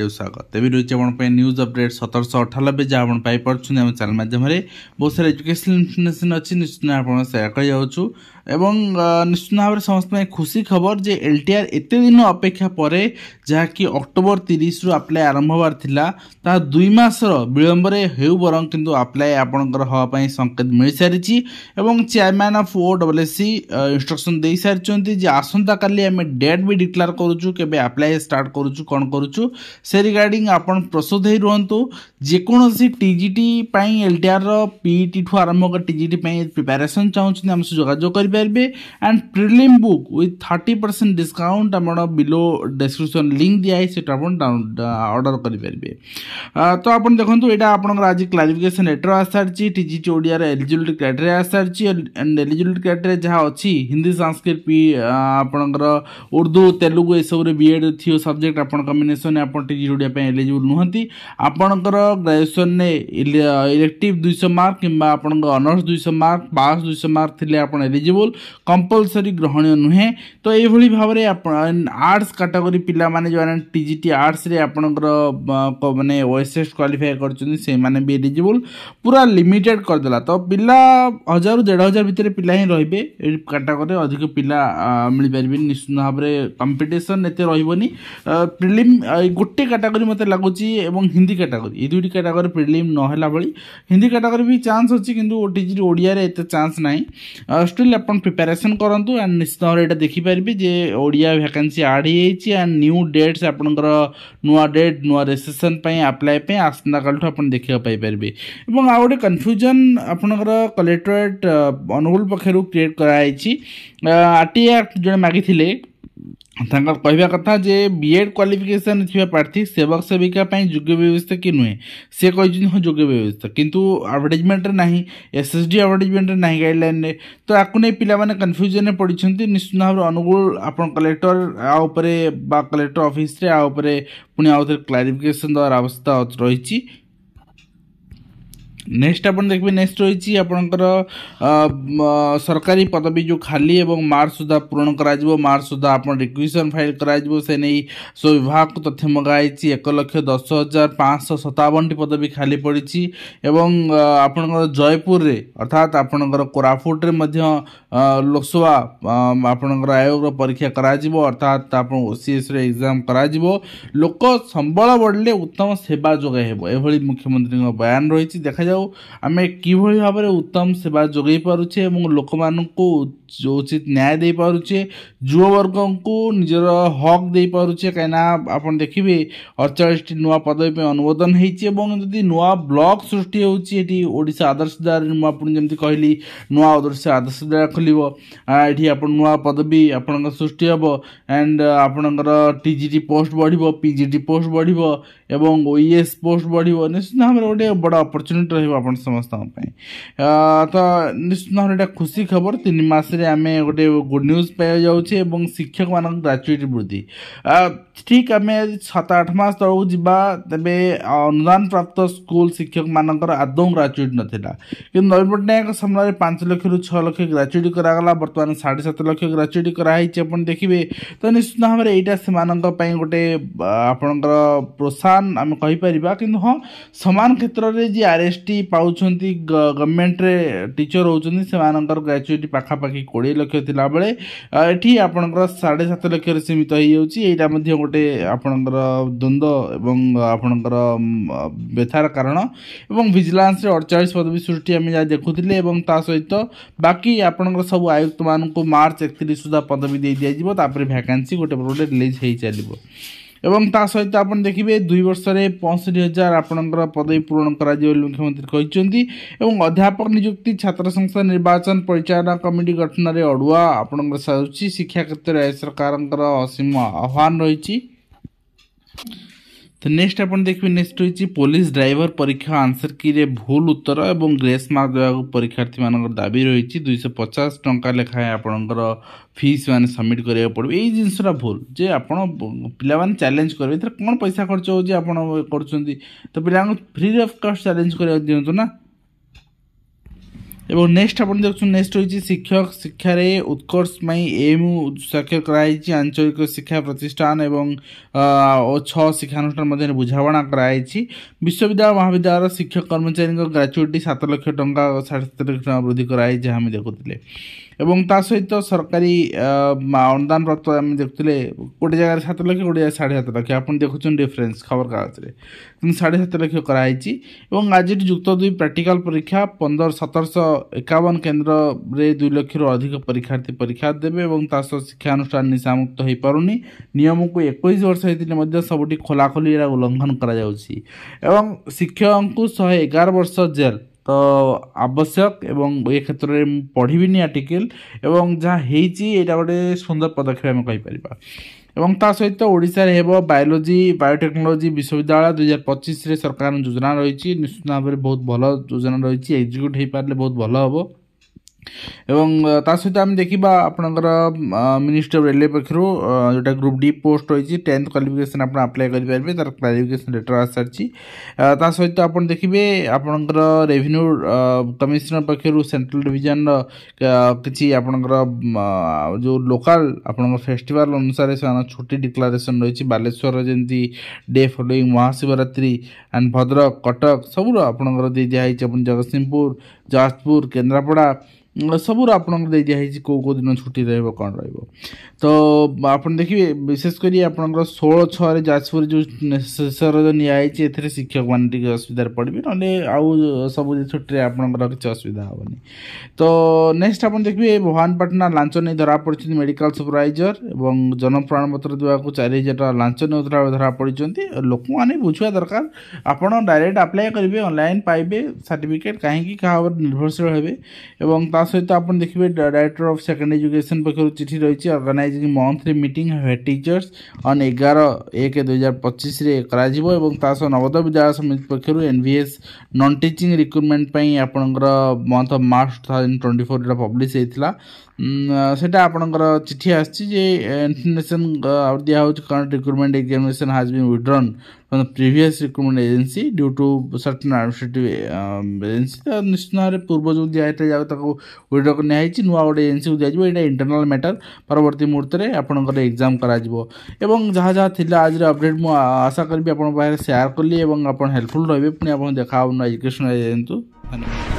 स्वागत तेज रही news update 1798 जहाँ आप पाइपुं आम चैनल मध्यम बहुत सारा एजुकेशनल इनफर्मेशन अच्छी निश्चित आप सेयार कर एवं निश्चित भाव में समस्त खुशी खबर जे एलटीआर एत दिन अपेक्षा पर जहाँकि अक्टोबर 30 रु अप्लाई आरंभ होबार थिला ता 2 मासर विलंब हेउ बरं किंतु अप्लाई आपणकर हवाई संकेत मिल सारी एवं चेयरमैन ऑफ ओडब्ल्यूएससी इंस्ट्रक्शन दे सारी जे आसंता काली आम डेट भी डिक्लेयर करूँ केबे अप्लाई स्टार्ट करूँ कौन करूँ से रिगार्डिंग आपन प्रस्तुत ही रुहतु जेकोसी टीजीटी एलटीआर पीईटी ठू आरंभ कर टीजीटी प्रिपेरेसन चाहूँ आम से जोगाजोग करेंगे and prelim book with 30% discount आम बिलो डिस्क्रिप्शन लिंक दिखाई से ऑर्डर करेंगे। तो आप देखो यहाँ आप आज क्लारिफिकेशन लेटर आ सारी टीजीटी ओडिया एलिजिबिलिटी क्राइटेरिया आ सारी एंड एलिजिबिलिटी क्राइटेरिया जहाँ अच्छी हिंदी संस्कृत आपणकर उर्दू तेलुगु एसबू बीएड थी सब्जेक्ट आप कम्बिनेसन आप टीजीटी ओडिया एलिजिबल नुहति आपणकर ग्रेजुएशन इलेक्टिव 200 मार्क किंबा आपणकर ऑनर्स 200 मार्क पास 200 मार्क थिले आप एलिजिबल कंपलसरी ग्रहणीय नुहे। तो ये भाव में आर्ट्स कैटेगरी पिला माने जो टीजीटी आर्ट्स रे आपणकर माने ओएसएस क्वालिफाई करछन से माने भी एलिजिबल पूरा लिमिटेड कर देला। तो पिला 1000 1500 भितर पिला ही रहिबे ए कैटेगरी अधिक पिला मिल पारिबे निश्चित भाव में कंपटीशन एते रहिबोनी। प्रिलिम गोटे कैटेगरी मते लागुची एवं हिंदी कैटेगरी ये दुईटी कैटेगरी प्रिलिम नहला भली हिंदी कैटेगरी भी चांस अच्छी किंतु टीजीटी ओडिया रे एते चांस नाही। स्टिल अपन प्रिपरेशन करंतु एंड निश्चित भाव एटा देखि पारिबे जे ओडिया वैकेंसी ऐड हेची एंड न्यू डेट्स आपनकर नुआ डेट नुआ रेजिस्ट्रेशन पई अप्लाई पे आसना काल ठो अपन देखिया पाई पारिबे। एवं आ गोटे कन्फ्यूजन आपनकर कलेक्टरेट अनुगुल पक्षरु क्रिएट कराइछि आरटीआई एक्ट जने मागिथिले कहवा कथा जे बीएड क्वालिफिकेशन थी प्रार्थी सेवक सेविका योग्य व्यवस्था कि नुहे से कही योग्य व्यवस्था किंतु एडवर्टाइजमेंट ना एसएसडी एडवर्टाइजमेंट ना गाइडलाइन रे तो आपको नहीं पिला माने कन्फ्यूजन पड़ी निश्चित भाव अनुगुल आप कलेक्टर आउपरे बा कलेक्टर ऑफिस रे आउपरे पुणी आउ थे क्लारिफिकेशन द्वार अवस्था रही। नेक्स्ट आप देखिए नेक्स्ट रही आपणकर सरकारी पदवी जो खाली एवं मार्च सुधा पूरण करा मार्च सुधा आप रिक्वेशन फाइल करा से नहीं सो विभाग को तथ्य मगाई 1,10,557 पदवी खाली पड़ी एवं आपणकर जयपुर रे अर्थात आपणकर कोरापुट रे मध्य लोकसभा आपणकर आयोग परीक्षा करा अर्थात आप ओसीएस रे एग्जाम करा लोक संबल बढ़ले उत्तम सेवा जोगाई हेबो एभली मुख्यमंत्री बयान रही देखा आम कि भाव में उत्तम सेवा जोगे पारुचे एवं लोक मानू उचित न्याय दे पारुचे युववर्ग को निजर हक दे पारुचे कहीं आप देखिए 48 नुआ पदवी पे अनुमोदन होती नुआ ब्लॉक सृष्टि होती ओडिशा आदर्श विद्यालय मुझे कहली नुआ ओडिशा आदर्श विद्यालय खोल ये नुआ पदवी आपण सृष्टि हम एंड आपणकर टीजीटी पोस्ट बढ़ पीजीटी पोस्ट बढ़ एवं ओईएस पोस्ट बढ़ निश्चित भाव में गोटे बड़ अपरच्युनिटी रही समस्त तो निश्चित भाव में खुशी खबर 3 मास आम गोटे गुड न्यूज पाई जाऊे और शिक्षक मान ग्रेजुएटी वृद्धि ठीक आम 7-8 मास तौक जा तेरे अनुदान प्राप्त स्कूल शिक्षक मानकर आदौ ग्रेजुएट नाला कि नवीन पट्टनायक समय 5 लाख रु 6 लाख ग्रेजुएट करागला बर्तमान 7.5 लाख ग्रेजुएट कराई देखिए। तो निश्चित भाव में यहाँ से गोटे आपणकर प्रोत्साहन आम कहीपर कि हाँ सामान क्षेत्र में जी आरएसटी पाँच गवर्नमेंट रे टीचर होती से ग्रेजुएट पाखापाखि 20 लाख थिला बेले एठी आपणकर 7.5 लाख सीमित हो जाता गोटे आपणकर द्वंद्व एवं आपणकर व्यथार कारण एवं विजिलेंस रे 48 पदवी सृष्टि आम जहाँ देखुले सहित बाकी आपणकर सब आयुक्त मानक मार्च 31 सुधा पदवी दे दिया वैकेंसी गोटे गोटे रिलीज हो चलो एवं ता सहित आप देखिए 2 वर्ष में 65,000 आपणकर पदवी पूरण करा मुख्यमंत्री कहते एवं अध्यापक नियुक्ति छात्र संस्था निर्वाचन परिचालना कमिटी गठन में अड़ुआ आपणकर साजुची शिक्षा क्षेत्र में सरकार असीम आह्वान रही। तो नेक्स्ट आप देखिए नेक्स्ट होइछि पुलिस ड्राइवर परीक्षा आंसर की रे भूल उत्तर एवं ग्रेस मार्क देवा परीक्षार्थी मान दाबी रही 250 टंका लेखाएं आपणकर फीस मैंने सबमिट करा पड़े यही जिनसा भूल जे आपण पिला चैलेंज करेंगे कौन पैसा खर्च हो तो पिला फ्री ऑफ कॉस्ट चैलेंज कर दिंतु ना। एवं नेक्स्ट आप देखते नेक्स्ट होइछि शिक्षक शिक्षार उत्कर्ष एमु स्वाक्षर कराई आंचलिक शिक्षा प्रतिष्ठान एवं 6 शिक्षानुष्ठान मध्य बुझाणा कराई विश्वविद्यालय महाविद्यालय शिक्षक कर्मचारी ग्राच्युटी 7 लाख टंका 7.5 लाख टंका वृद्धि कराई जहाँ आम देखुले एवं ता सहित सरकारी अनुदान प्राप्त आम देखुले गोटे जगह 7 लाख गोटे जगह 7.5 लाख आप देखुं डिफरेन्स खबर कागज में 7.5 लाख कराई आज जुक्त 2 प्राक्टिकल परीक्षा 1751 केन्द्र रे 2 लाख रु अधिक परीक्षार्थी परीक्षा देवे और शिक्षानुष्ठान निशामुक्त हो पारुनी नियम को 21 वर्ष होते सबुठी खोलाखोली उल्लंघन करा एवं शिक्षक को 111 वर्ष जेल तो आवश्यक एवं ये क्षेत्र में पढ़ी आर्टिकल एवं जहाँ होटा गोटे सुंदर पदक्षेप आम कहीपर एवं ता सहित ओडिशा रे हेबो बायोलॉजी बायोटेक्नोलॉजी विश्वविद्यालय 2025 रे सरकार योजना रही निश्चित भाव में बहुत भल योजना रही एग्जीक्यूट हो पारे बहुत भल हम एवं ता सहित आम देखा आपणकर मिनिस्ट्री ऑफ रेलवे पक्षर जोटा ग्रुप डी पोस्ट रही 10th क्वालिफिकेशन आप अप्लाई करेंगे तार क्लारिफिकेशन लेटर आ सारी ता सहित आप देखिए आपणकर रेवेन्यू कमिशनर पक्षर सेंट्रल डिविजन किसी आपणकर जो लोकल आपण फेस्टिवल अनुसार से छुट्टी डिक्लारेशन रही बालेश्वर जमी day following Mahashivratri and Bhadrak Cuttack सबूर आपणकर दे दिखाई जगतसिंहपुर जाजपुर केन्द्रापड़ा सबूर आपन दे दिखाई कौ दिन छुट्टी रही कौन तो आप देखिए विशेषकर आपंकर 16/6 जाजपुर जो शेषर जो नियाई शिक्षक मैंने असुविधा पड़े ना आउ सब छुट्टी आपंकर किसी असुविधा हेनी तो नेक्स्ट आप देखिए भवानीपाटना लांच नहीं धरा पड़ी मेडिकल सुपरवाइजर और जन्म प्रमाणपत्र देवाक 4,000 टका लांच नहीं धरा पड़ी लोक मैंने बुझा दरकार आपड़ डायरेक्ट अप्लाई करेंगे ऑनलाइन पाइबे सर्टिफिकेट कहीं क्या निर्भरशील हे सहित आप देखिए डायरेक्टर ऑफ सेकेंडरी एजुकेशन पक्ष चिठी रही organising monthly meeting head teachers on 11/1/2025 करा नवोदय विद्यालय समिति पक्ष एनवीएस नॉन टीचिंग रिक्रुटमेंट आपणकर मंथ ऑफ मार्च 2024 पब्लिश होता सेटा आपणकर चिठी आसनेशन दिया current recruitment examination has been withdrawn from the previous recruitment agency due to certain administrative agency तो निश्चित भाव में पूर्व जो दिखाई विड्रॉ कर नुआ गोटे एजेंसी को दिया यहाँ इंटरनल मैटर परवर्ती मुहूर्त में आपंकर एग्जाम करा जहाँ जहाँ थी आज अपडेट मुझे आशा करी आप शेयर कली आप हेल्पफुल रही पुणी आप देखा एजुकेशन धन्यवाद।